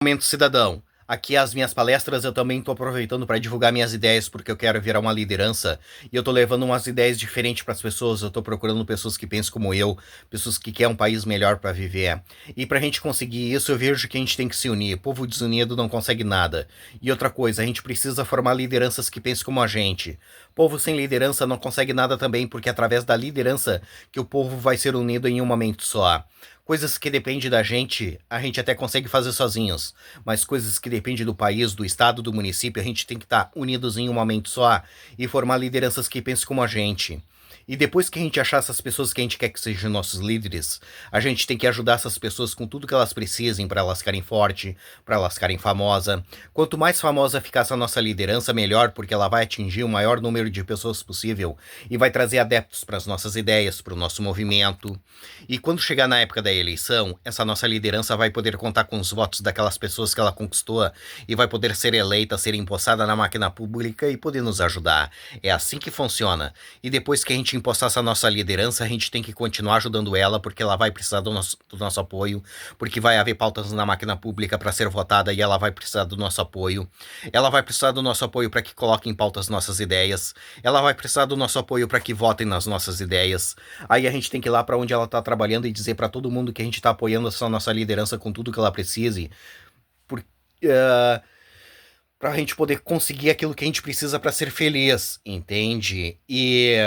Momento cidadão. Aqui as minhas palestras eu também estou aproveitando para divulgar minhas ideias porque eu quero virar uma liderança e eu estou levando umas ideias diferentes para as pessoas. Eu estou procurando pessoas que pensam como eu, pessoas que querem um país melhor para viver. E para a gente conseguir isso, eu vejo que a gente tem que se unir. Povo desunido não consegue nada. E outra coisa, a gente precisa formar lideranças que pensem como a gente. Povo sem liderança não consegue nada também, porque é através da liderança que o povo vai ser unido em um momento só. Coisas que dependem da gente, a gente até consegue fazer sozinhos, mas coisas que dependem do país, do estado, do município, a gente tem que estar unidos em um momento só e formar lideranças que pensem como a gente. E depois que a gente achar essas pessoas que a gente quer que sejam nossos líderes, a gente tem que ajudar essas pessoas com tudo que elas precisem para elas ficarem fortes, para elas ficarem famosas. Quanto mais famosa ficar essa nossa liderança, melhor, porque ela vai atingir o maior número de pessoas possível e vai trazer adeptos para as nossas ideias, para o nosso movimento. E quando chegar na época da eleição, essa nossa liderança vai poder contar com os votos daquelas pessoas que ela conquistou e vai poder ser eleita, ser empossada na máquina pública e poder nos ajudar. É assim que funciona. E depois que a gente impostar essa nossa liderança, a gente tem que continuar ajudando ela, porque ela vai precisar do nosso apoio, porque vai haver pautas na máquina pública para ser votada e ela vai precisar do nosso apoio. Ela vai precisar do nosso apoio para que coloquem em pauta as nossas ideias. Ela vai precisar do nosso apoio para que votem nas nossas ideias. Aí a gente tem que ir lá para onde ela está trabalhando e dizer para todo mundo que a gente está apoiando essa nossa liderança com tudo que ela precise, por, para a gente poder conseguir aquilo que a gente precisa para ser feliz, entende? E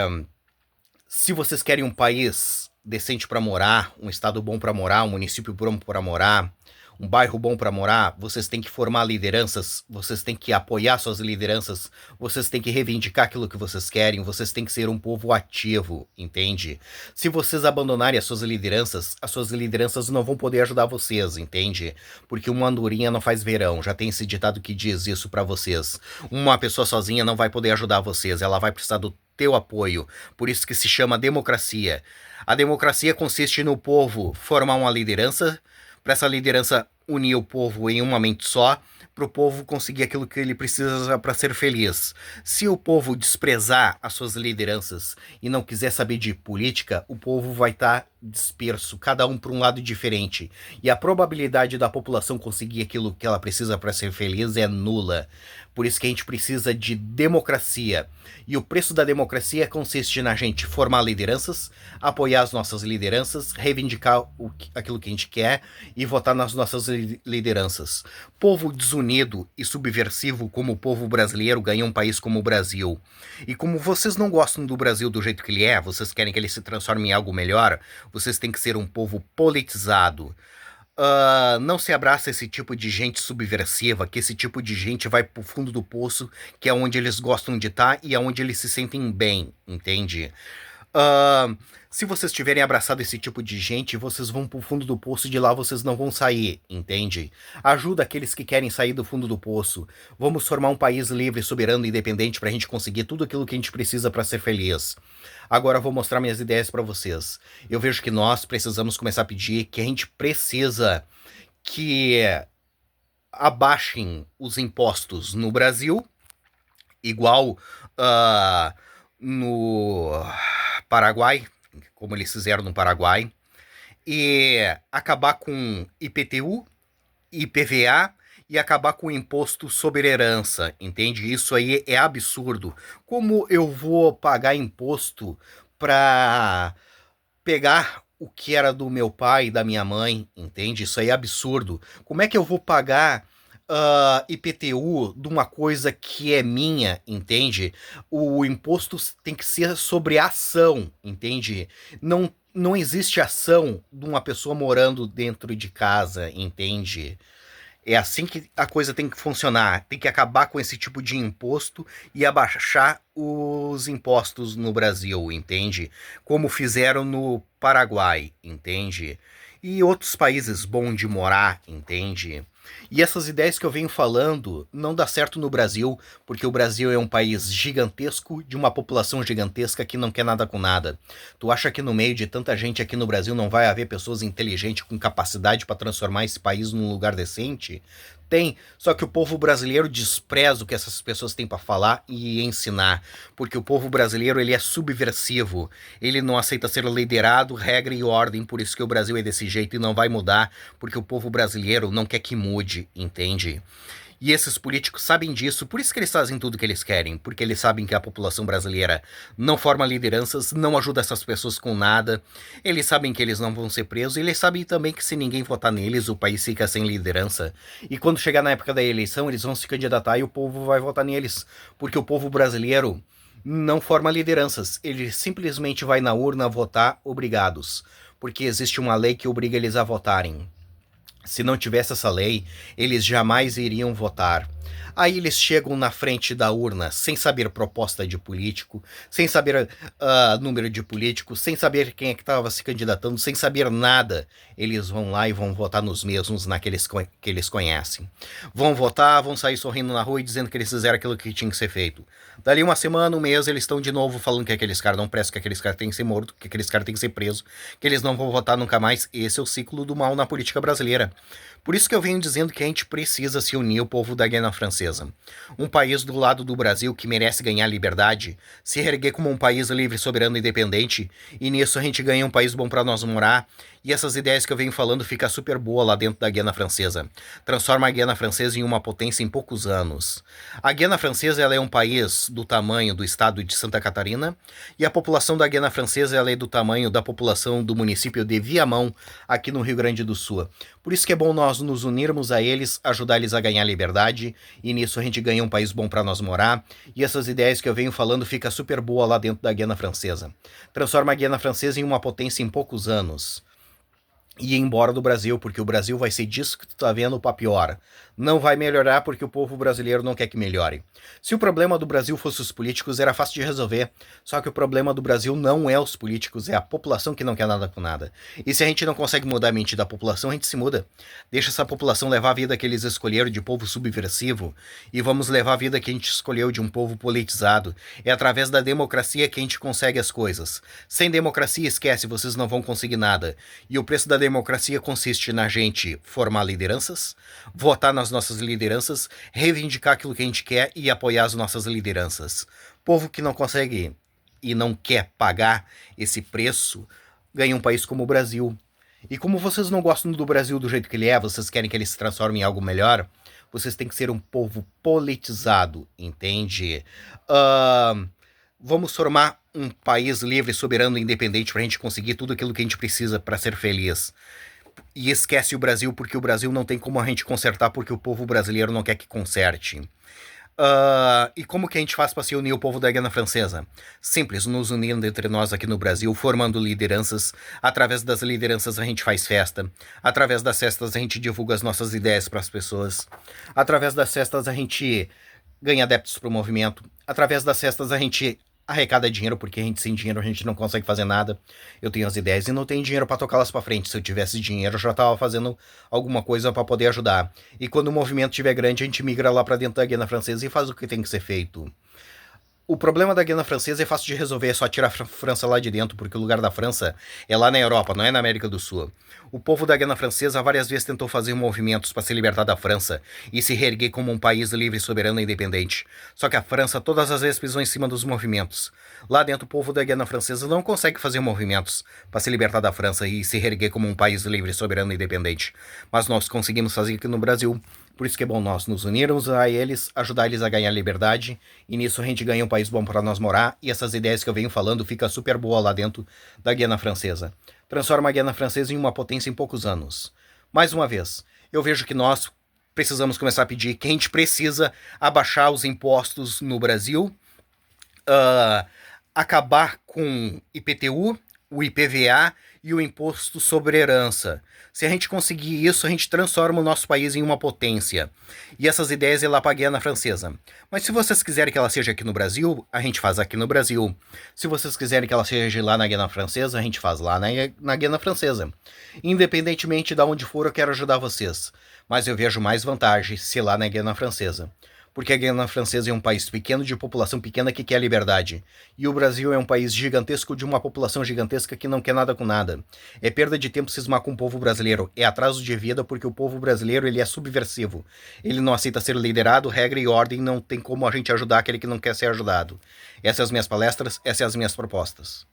se vocês querem um país decente para morar, um estado bom para morar, um município bom para morar, um bairro bom para morar, vocês têm que formar lideranças, vocês têm que apoiar suas lideranças, vocês têm que reivindicar aquilo que vocês querem, vocês têm que ser um povo ativo, entende? Se vocês abandonarem as suas lideranças não vão poder ajudar vocês, entende? Porque uma andorinha não faz verão, já tem esse ditado que diz isso para vocês. Uma pessoa sozinha não vai poder ajudar vocês, ela vai precisar do teu apoio, por isso que se chama democracia. A democracia consiste no povo formar uma liderança, para essa liderança unir o povo em uma mente só, para o povo conseguir aquilo que ele precisa para ser feliz. Se o povo desprezar as suas lideranças e não quiser saber de política, o povo vai estar disperso, cada um para um lado diferente. E a probabilidade da população conseguir aquilo que ela precisa para ser feliz é nula. Por isso que a gente precisa de democracia. E o preço da democracia consiste na gente formar lideranças, apoiar as nossas lideranças, reivindicar aquilo que a gente quer e votar nas nossas lideranças. Povo desunido e subversivo como o povo brasileiro ganha um país como o Brasil. E como vocês não gostam do Brasil do jeito que ele é, vocês querem que ele se transforme em algo melhor, vocês têm que ser um povo politizado. Não se abraça esse tipo de gente subversiva, que esse tipo de gente vai pro fundo do poço, que é onde eles gostam de estar e é onde eles se sentem bem, entende? Uh, Se vocês tiverem abraçado esse tipo de gente, vocês vão pro fundo do poço e de lá vocês não vão sair, entende? Ajuda aqueles que querem sair do fundo do poço. Vamos formar um país livre, soberano e independente pra gente conseguir tudo aquilo que a gente precisa pra ser feliz. Agora eu vou mostrar minhas ideias pra vocês. Eu vejo que nós precisamos começar a pedir que a gente precisa que abaixem os impostos no Brasil, igual no Paraguai, como eles fizeram no Paraguai, e acabar com IPTU, IPVA e acabar com o imposto sobre herança, entende? Isso aí é absurdo. Como eu vou pagar imposto para pegar o que era do meu pai e da minha mãe, entende? Isso aí é absurdo. Como é que eu vou pagar IPTU de uma coisa que é minha, entende? O imposto tem que ser sobre a ação, entende? Não existe ação de uma pessoa morando dentro de casa, entende? É assim que a coisa tem que funcionar. Tem que acabar com esse tipo de imposto e abaixar os impostos no Brasil, entende? Como fizeram no Paraguai, entende? E outros países bons de morar, entende? E essas ideias que eu venho falando não dá certo no Brasil, porque o Brasil é um país gigantesco, de uma população gigantesca que não quer nada com nada. Tu acha que no meio de tanta gente aqui no Brasil não vai haver pessoas inteligentes com capacidade para transformar esse país num lugar decente? Tem, só que o povo brasileiro despreza o que essas pessoas têm para falar e ensinar, porque o povo brasileiro ele é subversivo, ele não aceita ser liderado, regra e ordem, por isso que o Brasil é desse jeito e não vai mudar, porque o povo brasileiro não quer que mude. mude, entende? E esses políticos sabem disso, por isso que eles fazem tudo que eles querem, porque eles sabem que a população brasileira não forma lideranças, não ajuda essas pessoas com nada, eles sabem que eles não vão ser presos, e eles sabem também que se ninguém votar neles, o país fica sem liderança, e quando chegar na época da eleição, eles vão se candidatar e o povo vai votar neles, porque o povo brasileiro não forma lideranças, ele simplesmente vai na urna votar obrigados, porque existe uma lei que obriga eles a votarem. Se não tivesse essa lei, eles jamais iriam votar. Aí eles chegam na frente da urna sem saber proposta de político, sem saber número de político, sem saber quem é que estava se candidatando, sem saber nada. Eles vão lá e vão votar nos mesmos, naqueles que eles conhecem. Vão votar, vão sair sorrindo na rua e dizendo que eles fizeram aquilo que tinha que ser feito. Dali uma semana, um mês, eles estão de novo falando que aqueles caras não prestam, que aqueles caras têm que ser mortos, que aqueles caras têm que ser presos, que eles não vão votar nunca mais. Esse é o ciclo do mal na política brasileira. Por isso que eu venho dizendo que a gente precisa se unir ao povo da Guiana Francesa. Um país do lado do Brasil que merece ganhar liberdade, se erguer como um país livre, soberano e independente, e nisso a gente ganha um país bom para nós morar, e essas ideias que eu venho falando fica super boa lá dentro da Guiana Francesa. Transforma a Guiana Francesa em uma potência em poucos anos. A Guiana Francesa ela é um país do tamanho do estado de Santa Catarina, e a população da Guiana Francesa ela é do tamanho da população do município de Viamão, aqui no Rio Grande do Sul. Por isso que é bom nós nos unirmos a eles, ajudar eles a ganhar liberdade, e nisso a gente ganha um país bom para nós morar, e essas ideias que eu venho falando fica super boa lá dentro da Guiana Francesa. Transforma a Guiana Francesa em uma potência em poucos anos. E ir embora do Brasil, porque o Brasil vai ser disso que tu tá vendo pra pior. Não vai melhorar porque o povo brasileiro não quer que melhore. Se o problema do Brasil fosse os políticos, era fácil de resolver. Só que o problema do Brasil não é os políticos, é a população que não quer nada com nada. E se a gente não consegue mudar a mente da população, a gente se muda. Deixa essa população levar a vida que eles escolheram de povo subversivo, e vamos levar a vida que a gente escolheu de um povo politizado. É através da democracia que a gente consegue as coisas. Sem democracia, esquece, vocês não vão conseguir nada. E o preço da democracia consiste na gente formar lideranças, votar nas nossas lideranças, reivindicar aquilo que a gente quer e apoiar as nossas lideranças. Povo que não consegue e não quer pagar esse preço, ganha um país como o Brasil. E como vocês não gostam do Brasil do jeito que ele é, vocês querem que ele se transforme em algo melhor, vocês têm que ser um povo politizado, entende? Vamos formar um país livre, soberano e independente pra gente conseguir tudo aquilo que a gente precisa para ser feliz. E esquece o Brasil, porque o Brasil não tem como a gente consertar, porque o povo brasileiro não quer que conserte. E como que a gente faz para se unir ao povo da Guiana Francesa? Simples, nos unindo entre nós aqui no Brasil, formando lideranças. Através das lideranças a gente faz festa. Através das festas a gente divulga as nossas ideias para as pessoas. Através das festas a gente ganha adeptos para o movimento. Através das festas a gente arrecada dinheiro, porque a gente sem dinheiro a gente não consegue fazer nada. Eu tenho as ideias e não tenho dinheiro para tocá-las para frente. Se eu tivesse dinheiro, eu já tava fazendo alguma coisa para poder ajudar. E quando o movimento estiver grande, a gente migra lá para dentro da Guiana Francesa e faz o que tem que ser feito. O problema da Guiana Francesa é fácil de resolver, é só tirar a França lá de dentro, porque o lugar da França é lá na Europa, não é na América do Sul. O povo da Guiana Francesa várias vezes tentou fazer movimentos para se libertar da França e se reerguer como um país livre, soberano e independente. Só que a França todas as vezes pisou em cima dos movimentos. Lá dentro o povo da Guiana Francesa não consegue fazer movimentos para se libertar da França e se reerguer como um país livre, soberano e independente. Mas nós conseguimos fazer aqui no Brasil. Por isso que é bom nós nos unirmos a eles, ajudar eles a ganhar liberdade, e nisso a gente ganha um país bom para nós morar, e essas ideias que eu venho falando fica super boa lá dentro da Guiana Francesa. Transforma a Guiana Francesa em uma potência em poucos anos. Mais uma vez, eu vejo que nós precisamos começar a pedir que a gente precisa abaixar os impostos no Brasil, acabar com IPTU, o IPVA e o Imposto sobre Herança. Se a gente conseguir isso, a gente transforma o nosso país em uma potência. E essas ideias é lá para a Guiana Francesa. Mas se vocês quiserem que ela seja aqui no Brasil, a gente faz aqui no Brasil. Se vocês quiserem que ela seja lá na Guiana Francesa, a gente faz lá na Guiana Francesa. Independentemente de onde for, eu quero ajudar vocês. Mas eu vejo mais vantagem se lá na Guiana Francesa. Porque a Guiana Francesa é um país pequeno, de população pequena, que quer liberdade. E o Brasil é um país gigantesco, de uma população gigantesca, que não quer nada com nada. É perda de tempo cismar com o povo brasileiro. É atraso de vida, porque o povo brasileiro ele é subversivo. Ele não aceita ser liderado, regra e ordem, não tem como a gente ajudar aquele que não quer ser ajudado. Essas são as minhas palestras, essas são as minhas propostas.